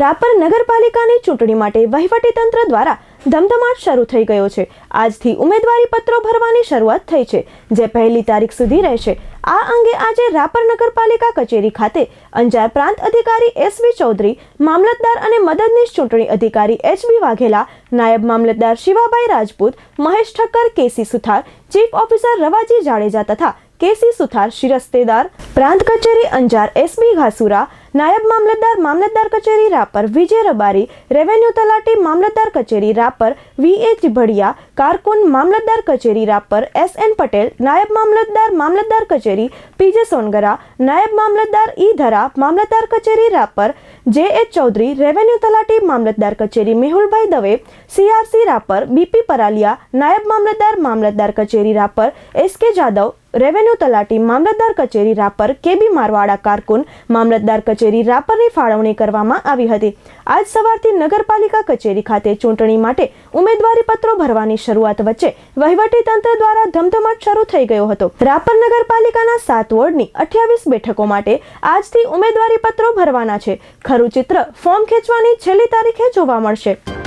રાપર નગરપાલિકાની ચૂંટણી માટે વહીવટીતંત્ર દ્વારા ધમધમાટ શરૂ થઈ ગયો છે। આજથી ઉમેદવારી પત્રો ભરવાની શરૂઆત થઈ છે, જે 1 તારીખ સુધી રહેશે। આ અંગે આજે રાપર નગરપાલિકા કચેરી ખાતે અંજાર પ્રાંત અધિકારી એસવી ચૌધરી, મામલતદાર અને મદદનીશ ચૂંટણી અધિકારી એચબી વાઘેલા, નાયબ મામલતદાર શિવાભાઈ રાજપૂત, મહેશ ઠક્કર, કેસી સુથાર, ચીફ ઓફિસર રવાજી જાડેજા તથા કેસી સુથાર, શિરસ્તેદાર પ્રાંત કચેરી અંજાર એસબી ઘાસુરા, નાયબ મામલતદાર કચેરી રાપર વિજય રબારી, રેવન્યુ તલાટી મામલતદાર કચેરી રાપર વીએ ચિભડિયા, કારકુન મામલતદાર કચેરી રાપર એસએન પટેલ, નાયબ મામલતદાર કચેરી પીજે સોનગરા, નાયબ મામલતદાર ઈ ધરા, મામલતદાર કચેરી રાપર જેએચ ચૌધરી, રેવન્યુ તલાટી મામલતદાર કચેરી મેહુલભાઈ દવે, સીઆરસી રાપર બીપી પરાલિયા, નાયબ મામલતદાર કચેરી રાપર એસકે જાદવ, રેવન્યુ તલાટી મામલતદાર કચેરી રાપર કેબી મારવાડા, કારકુન મામલતદાર કચેરી રાપરની ફાળવણી કરવામાં આવી હતી। આજ સવારથી નગરપાલિકા કચેરી ખાતે ચૂંટણી માટે ઉમેદવારી પત્રો ભરવાની શરૂઆત વચ્ચે વહીવટીતંત્ર દ્વારા ધમધમાટ શરૂ થઈ ગયો હતો। રાપર નગરપાલિકાના 7 વોર્ડની 28 બેઠકો માટે આજથી ઉમેદવારી પત્રો ભરવાના છે। ખરું ચિત્ર ફોર્મ ખેંચવાની છેલ્લી તારીખે જોવા મળશે।